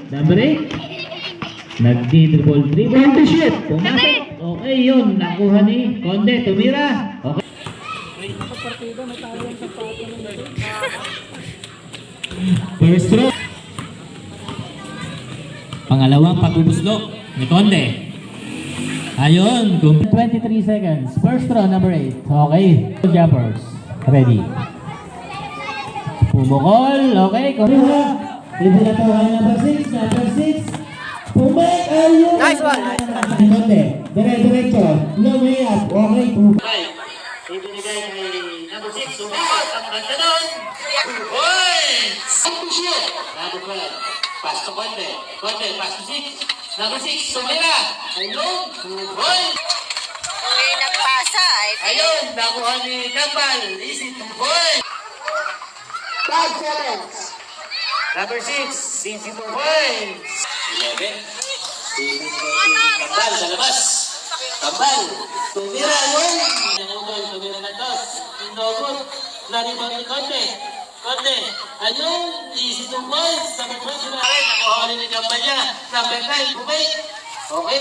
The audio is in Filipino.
Number 8. Nagdi-dribble. Conde shoot. Pumasok. Okay yun. Nakuha ni Conde. Tumira. Okay. First throw. Pangalawang pagbubuslok ni Conde. Ayun. 23 seconds. First throw, number 8. Okay. Jumpers. Ready. Pumukol. Okay. Kuha. Dito na tawa number 6. Number 6. Pumek. Ayun. Nice one. Nice one. Conde. Dire-diretso. No way up. Okay. Ibinigay kay number 6. Sumikot ang ganda nun. 2 points. Number 12. Pass to Conde. Conde, pass to 6. Number 6, sumira. Ayun, 2 points. Uy, nagpasa. Ayun, nakuha ni Kambal. Easy 2 points. 5 seconds. Number 6, easy 2 points. 11. Kambal sa labas. Kambal, tumira yun. Nanutol, tumira na tos. Indogot, naribang ni Conde. Conde, ayun, easy 2 points. Number 20 na rin, nakuha ni Kambal niya. Number 9, Bumay. Okay.